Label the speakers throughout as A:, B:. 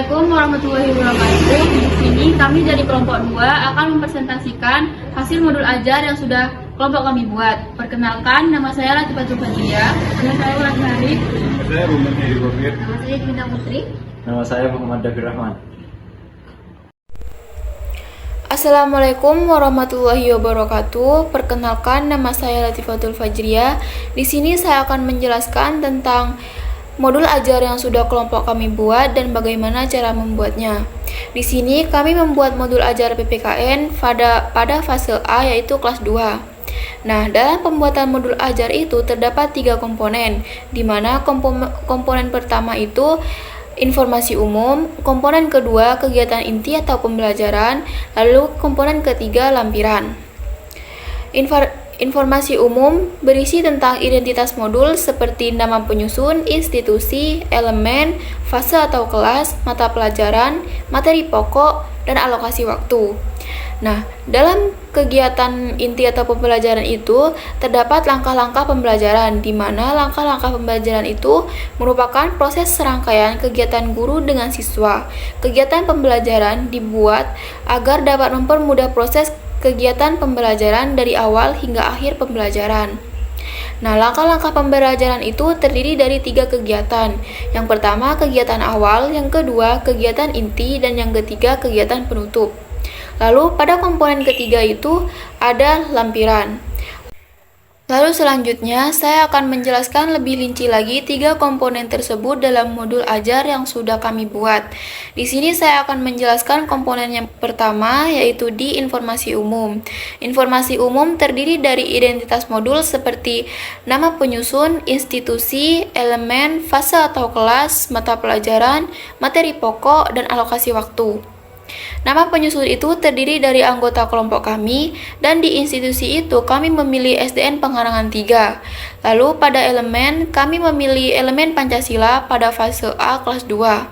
A: Assalamualaikum warahmatullahi wabarakatuh. Di sini kami dari kelompok 2 akan mempresentasikan hasil modul ajar yang sudah kelompok kami buat. Perkenalkan, nama saya Latifatul Fajriah. Nama saya Wulan Harif.
B: Nama saya Ruben Hedi Gofir.
A: Nama saya Dinda Putri.
C: Nama saya Muhammad Dafir Rahman.
D: Assalamualaikum warahmatullahi wabarakatuh. Perkenalkan, nama saya Latifatul Fajriah. Di sini saya akan menjelaskan tentang modul ajar yang sudah kelompok kami buat dan bagaimana cara membuatnya. Di sini kami membuat modul ajar PPKN pada fase A, yaitu kelas 2. Nah, dalam pembuatan modul ajar itu terdapat 3 komponen, di mana komponen pertama itu informasi umum, komponen kedua kegiatan inti atau pembelajaran, lalu komponen ketiga lampiran. Informasi umum berisi tentang identitas modul seperti nama penyusun, institusi, elemen, fase atau kelas, mata pelajaran, materi pokok, dan alokasi waktu. Nah, dalam kegiatan inti atau pembelajaran itu terdapat langkah-langkah pembelajaran, di mana langkah-langkah pembelajaran itu merupakan proses serangkaian kegiatan guru dengan siswa. Kegiatan pembelajaran dibuat agar dapat mempermudah proses kegiatan pembelajaran dari awal hingga akhir pembelajaran. Nah, langkah-langkah pembelajaran itu terdiri dari 3 kegiatan. Yang pertama, kegiatan awal, yang kedua, kegiatan inti, dan yang ketiga, kegiatan penutup. Lalu, pada komponen ketiga itu ada lampiran. Lalu selanjutnya, saya akan menjelaskan lebih rinci lagi 3 komponen tersebut dalam modul ajar yang sudah kami buat. Di sini saya akan menjelaskan komponen yang pertama, yaitu di informasi umum. Informasi umum terdiri dari identitas modul seperti nama penyusun, institusi, elemen, fase atau kelas, mata pelajaran, materi pokok, dan alokasi waktu. Nama penyusun itu terdiri dari anggota kelompok kami, dan di institusi itu kami memilih SDN Pengarangan 3. Lalu pada elemen, kami memilih elemen Pancasila pada fase A kelas 2.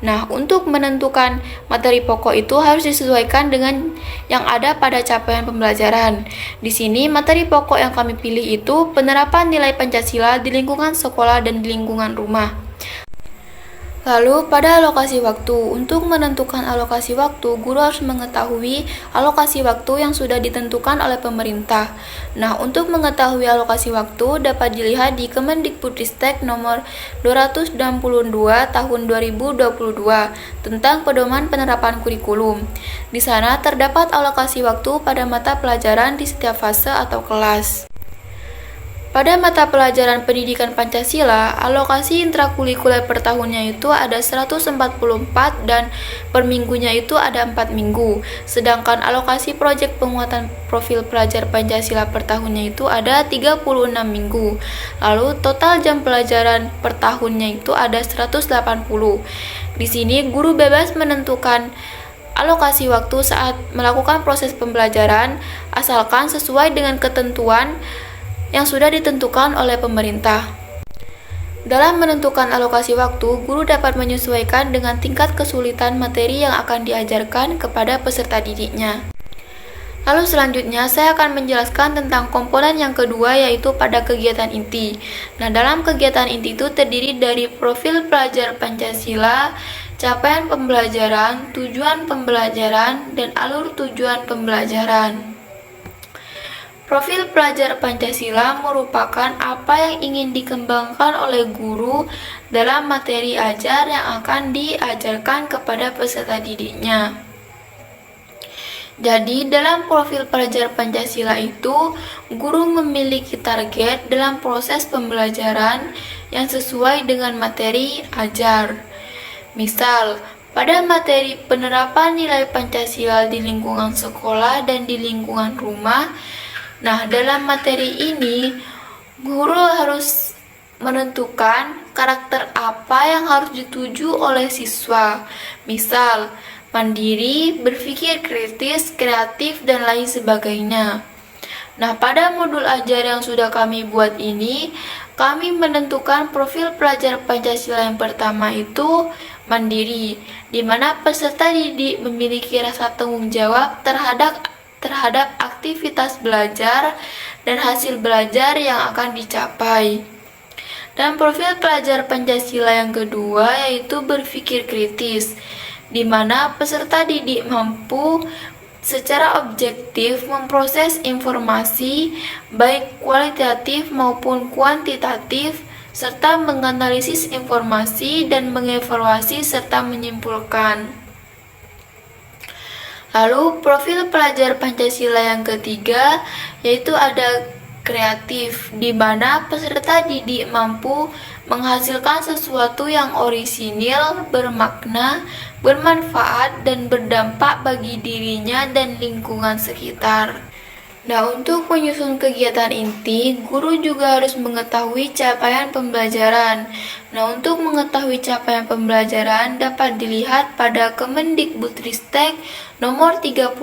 D: Nah, untuk menentukan materi pokok itu harus disesuaikan dengan yang ada pada capaian pembelajaran. Di sini, materi pokok yang kami pilih itu penerapan nilai Pancasila di lingkungan sekolah dan di lingkungan rumah. Lalu, pada alokasi waktu, untuk menentukan alokasi waktu, guru harus mengetahui alokasi waktu yang sudah ditentukan oleh pemerintah. Nah, untuk mengetahui alokasi waktu dapat dilihat di Kemendikbudristek nomor 262 tahun 2022 tentang pedoman penerapan kurikulum. Di sana terdapat alokasi waktu pada mata pelajaran di setiap fase atau kelas. Pada mata pelajaran pendidikan Pancasila, alokasi intrakurikuler per tahunnya itu ada 144 dan per minggunya itu ada 4 minggu. Sedangkan alokasi proyek penguatan profil pelajar Pancasila per tahunnya itu ada 36 minggu. Lalu total jam pelajaran per tahunnya itu ada 180. Di sini guru bebas menentukan alokasi waktu saat melakukan proses pembelajaran asalkan sesuai dengan ketentuan yang sudah ditentukan oleh pemerintah. Dalam menentukan alokasi waktu, guru dapat menyesuaikan dengan tingkat kesulitan materi yang akan diajarkan kepada peserta didiknya. Lalu selanjutnya, saya akan menjelaskan tentang komponen yang kedua, yaitu pada kegiatan inti. Nah, dalam kegiatan inti itu terdiri dari profil pelajar Pancasila, capaian pembelajaran, tujuan pembelajaran, dan alur tujuan pembelajaran. Profil pelajar Pancasila merupakan apa yang ingin dikembangkan oleh guru dalam materi ajar yang akan diajarkan kepada peserta didiknya. Jadi, dalam profil pelajar Pancasila itu, guru memiliki target dalam proses pembelajaran yang sesuai dengan materi ajar. Misal, pada materi penerapan nilai Pancasila di lingkungan sekolah dan di lingkungan rumah. Nah, dalam materi ini, guru harus menentukan karakter apa yang harus dituju oleh siswa. Misal, mandiri, berpikir kritis, kreatif, dan lain sebagainya. Nah, pada modul ajar yang sudah kami buat ini, kami menentukan profil pelajar Pancasila yang pertama itu mandiri, di mana peserta didik memiliki rasa tanggung jawab terhadap aktivitas belajar dan hasil belajar yang akan dicapai. Dan profil pelajar Pancasila yang kedua yaitu berpikir kritis, di mana peserta didik mampu secara objektif memproses informasi baik kualitatif maupun kuantitatif, serta menganalisis informasi dan mengevaluasi serta menyimpulkan. Lalu profil pelajar Pancasila yang ketiga yaitu ada kreatif, di mana peserta didik mampu menghasilkan sesuatu yang orisinil, bermakna, bermanfaat, dan berdampak bagi dirinya dan lingkungan sekitar. Nah, untuk menyusun kegiatan inti, guru juga harus mengetahui capaian pembelajaran. Nah, untuk mengetahui capaian pembelajaran dapat dilihat pada Kemendikbudristek nomor 33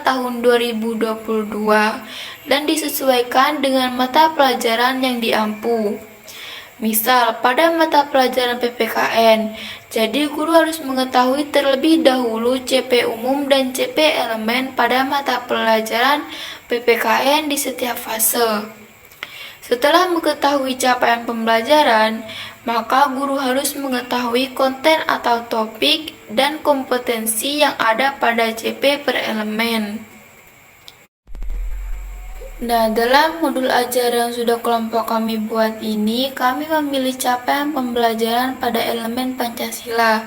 D: tahun 2022 dan disesuaikan dengan mata pelajaran yang diampu. Misal, pada mata pelajaran PPKN, jadi guru harus mengetahui terlebih dahulu CP umum dan CP elemen pada mata pelajaran PPKN di setiap fase. Setelah mengetahui capaian pembelajaran, maka guru harus mengetahui konten atau topik dan kompetensi yang ada pada CP per elemen. Nah, dalam modul ajar yang sudah kelompok kami buat ini, kami memilih capaian pembelajaran pada elemen Pancasila,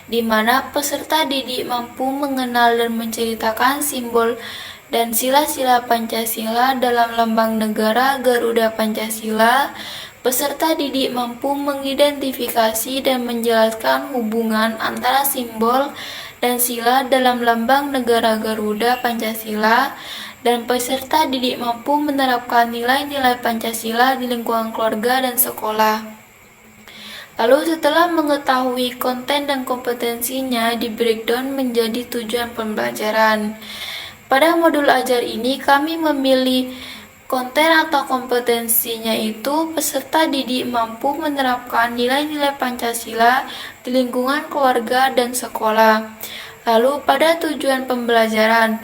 D: di mana peserta didik mampu mengenal dan menceritakan simbol dan sila-sila Pancasila dalam lambang negara Garuda Pancasila. Peserta didik mampu mengidentifikasi dan menjelaskan hubungan antara simbol dan sila dalam lambang negara Garuda Pancasila, dan peserta didik mampu menerapkan nilai-nilai Pancasila di lingkungan keluarga dan sekolah. Lalu setelah mengetahui konten dan kompetensinya, di breakdown menjadi tujuan pembelajaran. Pada modul ajar ini kami memilih konten atau kompetensinya itu peserta didik mampu menerapkan nilai-nilai Pancasila di lingkungan keluarga dan sekolah. Lalu pada tujuan pembelajaran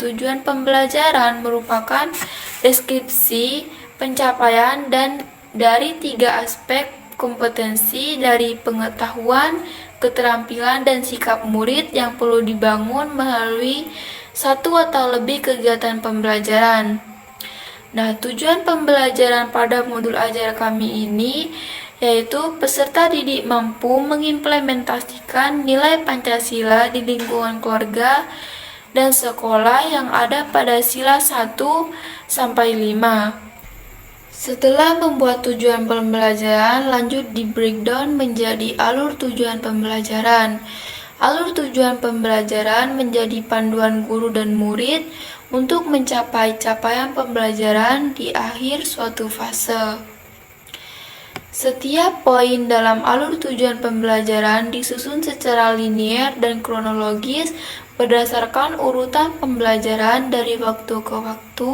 D: merupakan deskripsi pencapaian dan dari 3 aspek kompetensi dari pengetahuan, keterampilan, dan sikap murid yang perlu dibangun melalui satu atau lebih kegiatan pembelajaran. Nah, tujuan pembelajaran pada modul ajar kami ini yaitu peserta didik mampu mengimplementasikan nilai Pancasila di lingkungan keluarga dan sekolah yang ada pada sila 1 sampai 5. Setelah membuat tujuan pembelajaran, lanjut di breakdown menjadi alur tujuan pembelajaran. Alur tujuan pembelajaran menjadi panduan guru dan murid untuk mencapai capaian pembelajaran di akhir suatu fase. Setiap poin dalam alur tujuan pembelajaran disusun secara linier dan kronologis berdasarkan urutan pembelajaran dari waktu ke waktu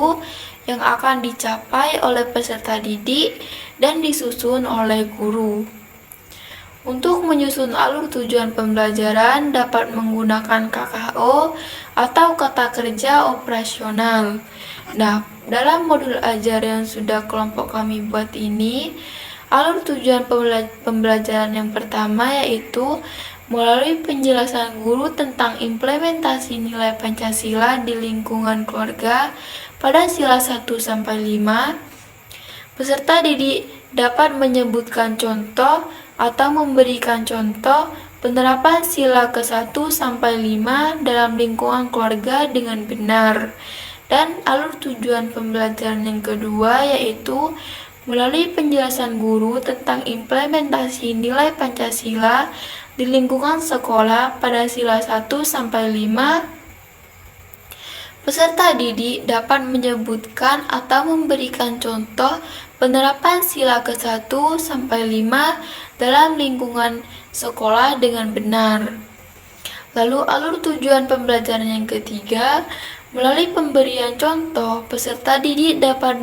D: yang akan dicapai oleh peserta didik dan disusun oleh guru. Untuk menyusun alur tujuan pembelajaran dapat menggunakan KKO atau kata kerja operasional. Nah, dalam modul ajar yang sudah kelompok kami buat ini, alur tujuan pembelajaran yang pertama yaitu melalui penjelasan guru tentang implementasi nilai Pancasila di lingkungan keluarga pada sila 1 sampai 5. Peserta didik dapat menyebutkan contoh atau memberikan contoh penerapan sila ke-1 sampai 5 dalam lingkungan keluarga dengan benar. Dan alur tujuan pembelajaran yang kedua yaitu melalui penjelasan guru tentang implementasi nilai Pancasila di lingkungan sekolah pada sila 1 sampai 5, peserta didik dapat menyebutkan atau memberikan contoh penerapan sila ke-1 sampai 5 dalam lingkungan sekolah dengan benar. Lalu alur tujuan pembelajaran yang ketiga, melalui pemberian contoh, peserta didik dapat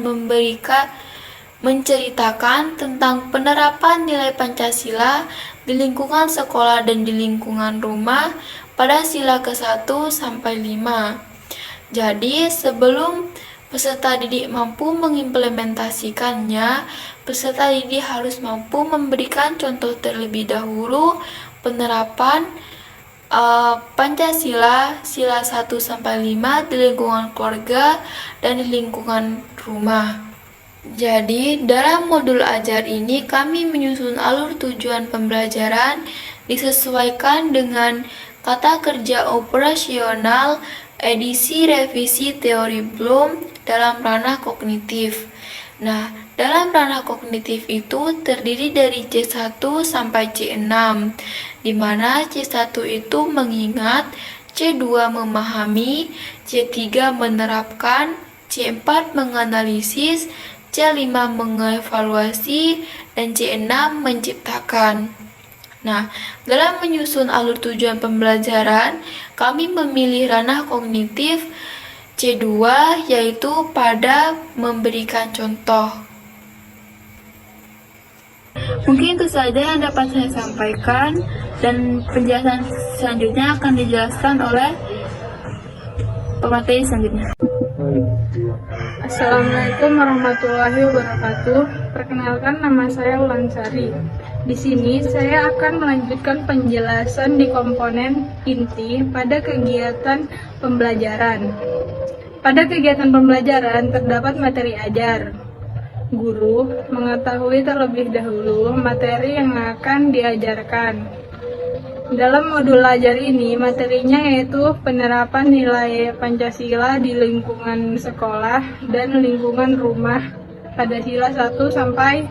D: menceritakan tentang penerapan nilai Pancasila di lingkungan sekolah dan di lingkungan rumah pada sila ke-1 sampai 5. Jadi, sebelum peserta didik mampu mengimplementasikannya, peserta didik harus mampu memberikan contoh terlebih dahulu penerapan Pancasila, sila 1-5 di lingkungan keluarga dan di lingkungan rumah. Jadi, dalam modul ajar ini kami menyusun alur tujuan pembelajaran disesuaikan dengan kata kerja operasional edisi revisi teori Bloom dalam ranah kognitif. Nah, dalam ranah kognitif itu terdiri dari C1 sampai C6, di mana C1 itu mengingat, C2 memahami, C3 menerapkan, C4 menganalisis, C5 mengevaluasi, dan C6 menciptakan. Nah, dalam menyusun alur tujuan pembelajaran, kami memilih ranah kognitif C2, yaitu pada memberikan contoh.
A: Mungkin itu saja yang dapat saya sampaikan, dan penjelasan selanjutnya akan dijelaskan oleh pemateri selanjutnya.
E: Assalamualaikum warahmatullahi wabarakatuh. Perkenalkan, nama saya Ulansari. Di sini saya akan melanjutkan penjelasan di komponen inti pada kegiatan pembelajaran. Pada kegiatan pembelajaran terdapat materi ajar. Guru mengetahui terlebih dahulu materi yang akan diajarkan. Dalam modul ajar ini, materinya yaitu penerapan nilai Pancasila di lingkungan sekolah dan lingkungan rumah pada sila 1-5.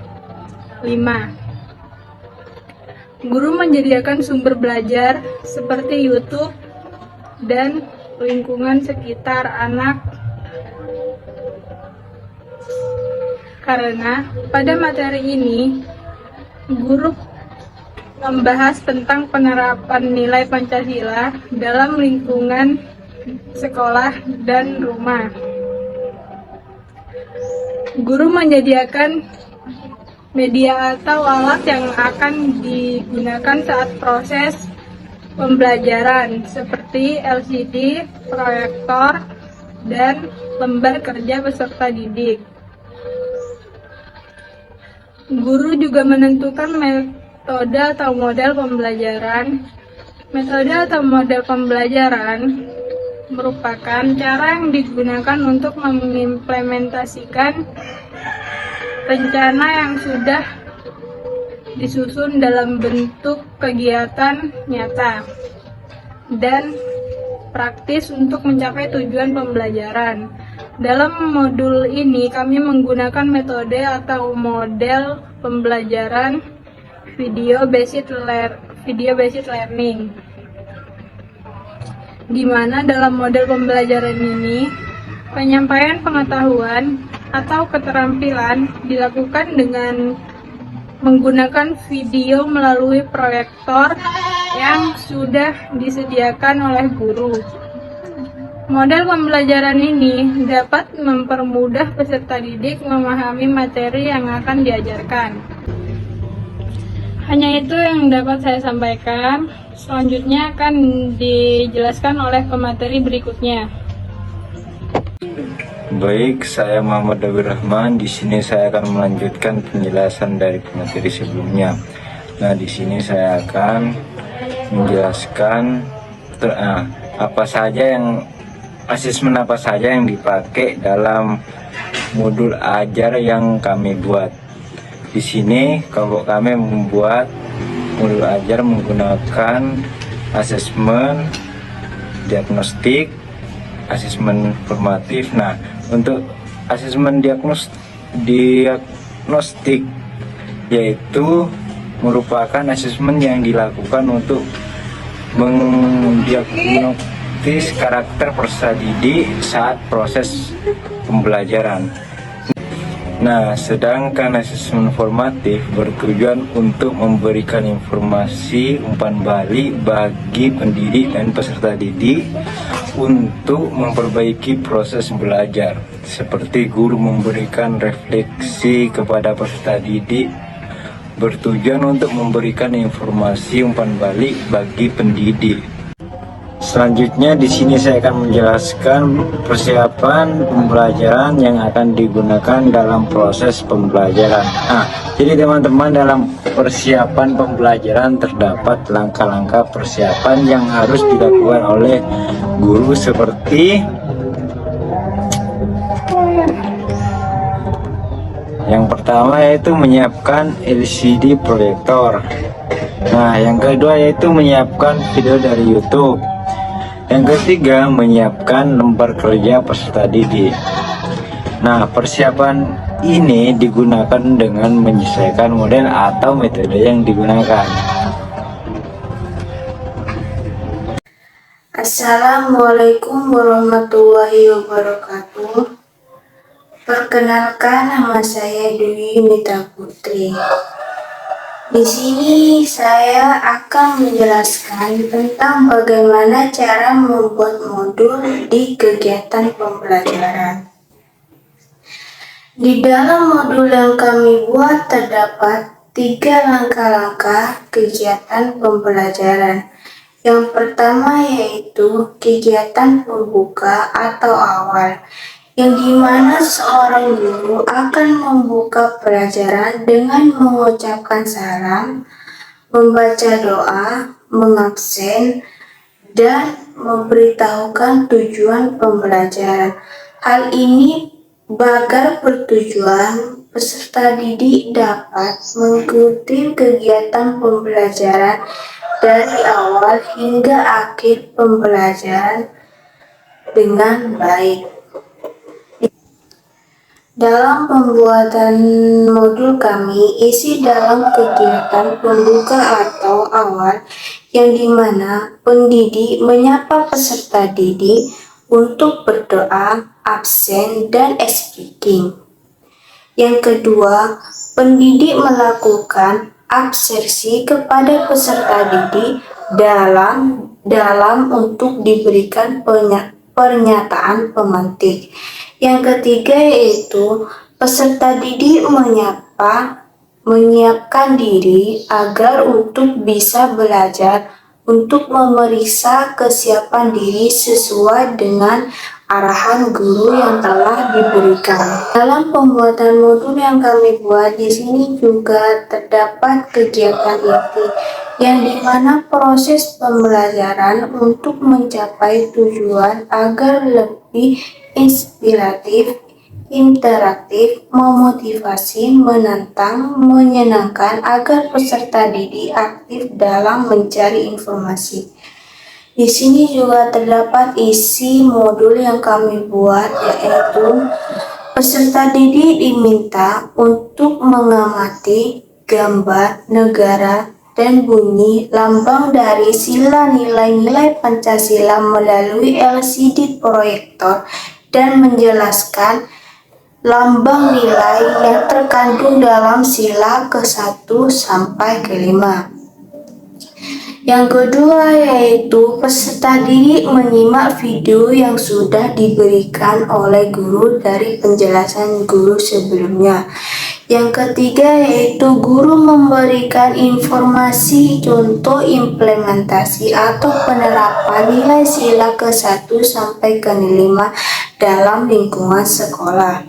E: Guru menyediakan sumber belajar seperti YouTube dan lingkungan sekitar anak, karena pada materi ini guru membahas tentang penerapan nilai Pancasila dalam lingkungan sekolah dan rumah. Guru menyediakan media atau alat yang akan digunakan saat proses pembelajaran seperti LCD, proyektor, dan lembar kerja peserta didik. Guru juga menentukan metode atau model pembelajaran. Metode atau model pembelajaran merupakan cara yang digunakan untuk mengimplementasikan rencana yang sudah disusun dalam bentuk kegiatan nyata dan praktis untuk mencapai tujuan pembelajaran. Dalam modul ini kami menggunakan metode atau model pembelajaran video based learning, di mana dalam model pembelajaran ini penyampaian pengetahuan atau keterampilan dilakukan dengan menggunakan video melalui proyektor yang sudah disediakan oleh guru. Model pembelajaran ini dapat mempermudah peserta didik memahami materi yang akan diajarkan. Hanya itu yang dapat saya sampaikan. Selanjutnya akan dijelaskan oleh pemateri berikutnya.
C: Baik, saya Muhammad Dawir Rahman. Di sini saya akan melanjutkan penjelasan dari pemateri sebelumnya. Nah, di sini saya akan menjelaskan asesmen apa saja yang dipakai dalam modul ajar yang kami buat. Di sini kalau kami membuat modul ajar menggunakan asesmen diagnostik, asesmen formatif. Nah, untuk asesmen diagnostik yaitu merupakan asesmen yang dilakukan untuk mendiagnosis karakter peserta didik saat proses pembelajaran. Nah, sedangkan asesmen formatif bertujuan untuk memberikan informasi umpan balik bagi pendidik dan peserta didik untuk memperbaiki proses belajar, seperti guru memberikan refleksi kepada peserta didik, bertujuan untuk memberikan informasi umpan balik bagi pendidik. Selanjutnya di sini saya akan menjelaskan persiapan pembelajaran yang akan digunakan dalam proses pembelajaran. Nah, jadi teman-teman, dalam persiapan pembelajaran terdapat langkah-langkah persiapan yang harus dilakukan oleh guru seperti yang pertama yaitu menyiapkan LCD proyektor. Nah, yang kedua yaitu menyiapkan video dari YouTube. Yang ketiga, menyiapkan lembar kerja peserta didik. Nah, persiapan ini digunakan dengan menyesuaikan model atau metode yang digunakan.
F: Assalamualaikum warahmatullahi wabarakatuh. Perkenalkan, nama saya Dwi Nita Putri. Di sini saya akan menjelaskan tentang bagaimana cara membuat modul di kegiatan pembelajaran. Di dalam modul yang kami buat terdapat 3 langkah-langkah kegiatan pembelajaran. Yang pertama yaitu kegiatan pembuka atau awal, yang dimana seorang guru akan membuka pelajaran dengan mengucapkan salam, membaca doa, mengabsen, dan memberitahukan tujuan pembelajaran. Hal ini agar bertujuan peserta didik dapat mengikuti kegiatan pembelajaran dari awal hingga akhir pembelajaran dengan baik. Dalam pembuatan modul kami, isi dalam kegiatan pembuka atau awal, yang dimana pendidik menyapa peserta didik untuk berdoa, absen, dan speaking. Yang kedua, pendidik melakukan absersi kepada peserta didik dalam untuk diberikan pernyataan pemantik. Yang ketiga yaitu peserta didik menyiapkan diri agar untuk bisa belajar, untuk memeriksa kesiapan diri sesuai dengan arahan guru yang telah diberikan. Dalam pembuatan modul yang kami buat di sini juga terdapat kegiatan inti, yang dimana proses pembelajaran untuk mencapai tujuan agar lebih inspiratif, interaktif, memotivasi, menantang, menyenangkan agar peserta didik aktif dalam mencari informasi. Di sini juga terdapat isi modul yang kami buat, yaitu peserta didik diminta untuk mengamati gambar negara dan bunyi lambang dari sila nilai-nilai Pancasila melalui LCD proyektor dan menjelaskan lambang nilai yang terkandung dalam sila ke-1 sampai ke-5. Yang kedua yaitu peserta didik menyimak video yang sudah diberikan oleh guru dari penjelasan guru sebelumnya. Yang ketiga yaitu guru memberikan informasi contoh implementasi atau penerapan nilai sila ke-1 sampai ke-5 dalam lingkungan sekolah.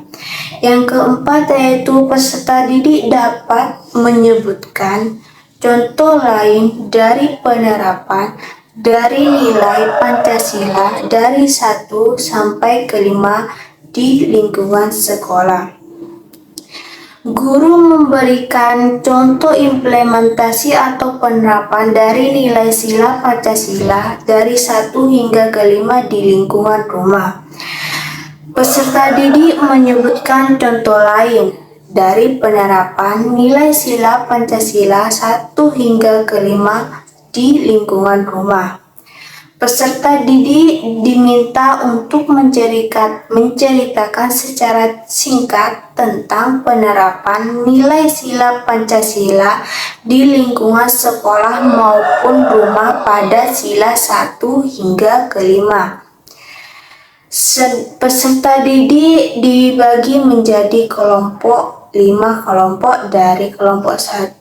F: Yang keempat yaitu peserta didik dapat menyebutkan contoh lain dari penerapan dari nilai Pancasila dari 1 sampai ke-5 di lingkungan sekolah. Guru memberikan contoh implementasi atau penerapan dari nilai sila Pancasila dari 1 hingga ke-5 di lingkungan rumah. Peserta didik menyebutkan contoh lain dari penerapan nilai sila Pancasila 1 hingga ke-5 di lingkungan rumah. Peserta didik diminta untuk menceritakan secara singkat tentang penerapan nilai sila Pancasila di lingkungan sekolah maupun rumah pada sila 1 hingga ke-5. Peserta didik dibagi menjadi kelompok 5 kelompok, dari kelompok 1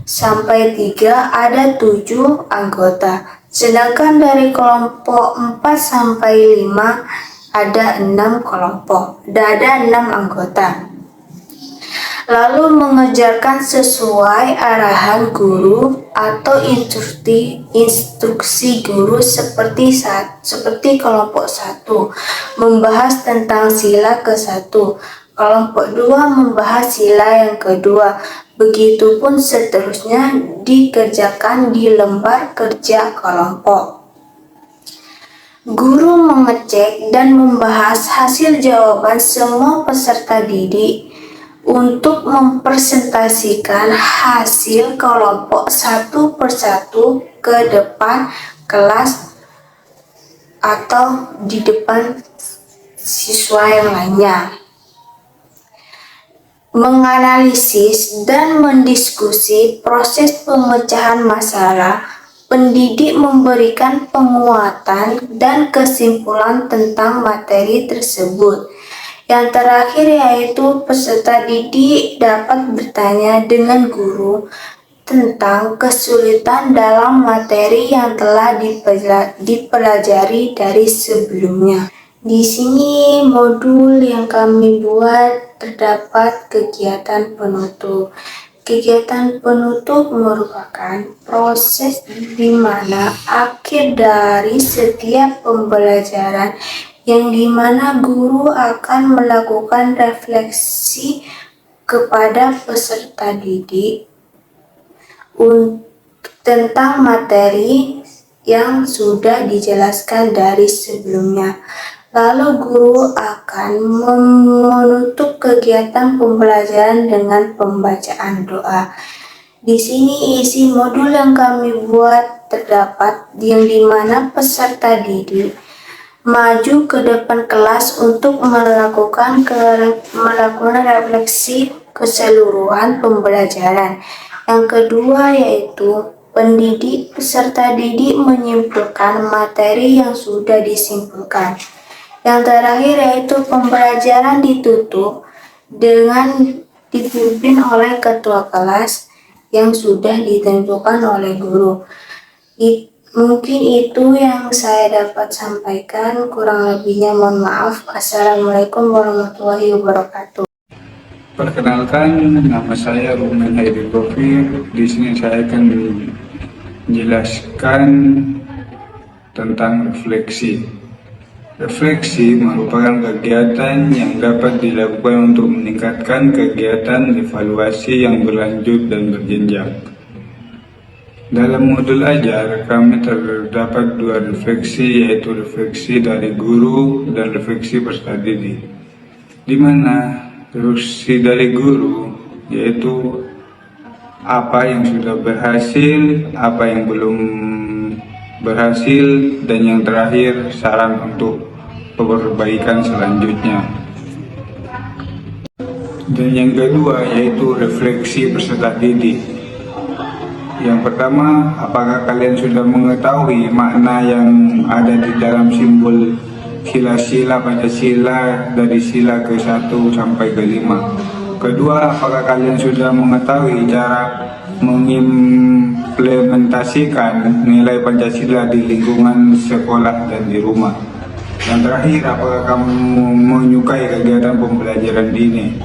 F: sampai 3 ada 7 anggota. Sedangkan dari kelompok 4 sampai 5 ada 6 kelompok, dan ada 6 anggota. Lalu mengerjakan sesuai arahan guru atau instruksi guru seperti kelompok 1 membahas tentang sila ke-1, kelompok 2 membahas sila yang kedua. Begitupun seterusnya dikerjakan di lembar kerja kelompok. Guru mengecek dan membahas hasil jawaban semua peserta didik untuk mempresentasikan hasil kelompok satu persatu ke depan kelas atau di depan siswa yang lainnya. Menganalisis dan mendiskusi proses pemecahan masalah, pendidik memberikan penguatan dan kesimpulan tentang materi tersebut. Yang terakhir yaitu peserta didik dapat bertanya dengan guru tentang kesulitan dalam materi yang telah dipelajari dari sebelumnya. Di sini modul yang kami buat terdapat kegiatan penutup. Kegiatan penutup merupakan proses di mana akhir dari setiap pembelajaran yang dimana guru akan melakukan refleksi kepada peserta didik tentang materi yang sudah dijelaskan dari sebelumnya. Lalu guru akan menutup kegiatan pembelajaran dengan pembacaan doa. Di sini isi modul yang kami buat terdapat yang dimana peserta didik maju ke depan kelas untuk melakukan refleksi keseluruhan pembelajaran. Yang kedua yaitu peserta didik menyimpulkan materi yang sudah disimpulkan. Yang terakhir yaitu pembelajaran ditutup dengan dipimpin oleh ketua kelas yang sudah ditentukan oleh guru. Mungkin itu yang saya dapat sampaikan, kurang lebihnya mohon maaf. Assalamualaikum warahmatullahi wabarakatuh.
B: Perkenalkan, nama saya Rumen Hairi Gofir. Di sini saya akan menjelaskan tentang refleksi. Refleksi merupakan kegiatan yang dapat dilakukan untuk meningkatkan kegiatan evaluasi yang berlanjut dan berjenjang. Dalam modul ajar, kami terdapat dua refleksi, yaitu refleksi dari guru dan refleksi peserta didik. Di mana refleksi dari guru yaitu apa yang sudah berhasil, apa yang belum berhasil, dan yang terakhir saran untuk perbaikan selanjutnya. Dan yang kedua yaitu refleksi peserta didik. Yang pertama, apakah kalian sudah mengetahui makna yang ada di dalam simbol sila-sila Pancasila dari sila ke-1 sampai ke-5? Kedua, apakah kalian sudah mengetahui cara mengimplementasikan nilai Pancasila di lingkungan sekolah dan di rumah? Yang terakhir, apakah kamu menyukai kegiatan pembelajaran ini?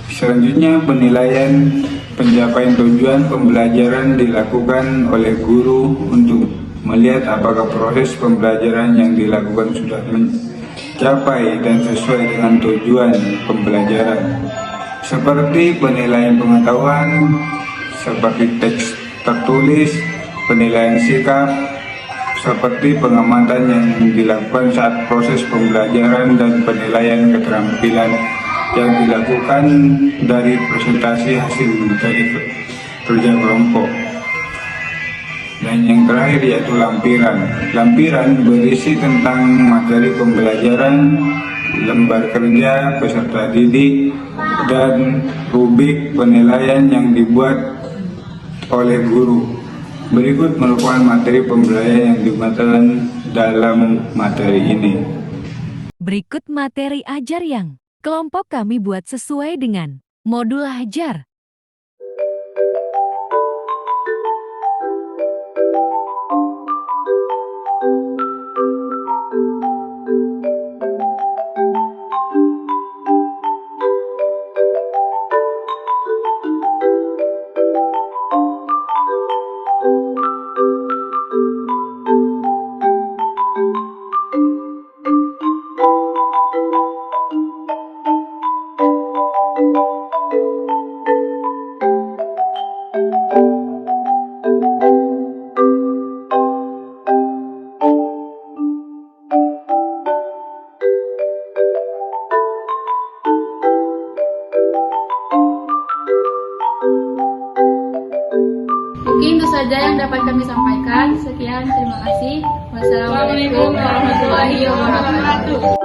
B: Selanjutnya, penilaian pencapaian tujuan pembelajaran dilakukan oleh guru untuk melihat apakah proses pembelajaran yang dilakukan sudah mencapai dan sesuai dengan tujuan pembelajaran, seperti penilaian pengetahuan, seperti teks tertulis, penilaian sikap, seperti pengamatan yang dilakukan saat proses pembelajaran, dan penilaian keterampilan yang dilakukan dari presentasi hasil dari kerja kelompok. Dan yang terakhir yaitu lampiran. Lampiran berisi tentang materi pembelajaran, lembar kerja peserta didik, dan rubrik penilaian yang dibuat oleh guru. Berikut merupakan materi pembelajaran yang digunakan dalam materi ini.
G: Berikut materi ajar yang kelompok kami buat sesuai dengan modul ajar.
A: yang dapat kami sampaikan. Sekian, terima kasih. Wassalamualaikum warahmatullahi wabarakatuh.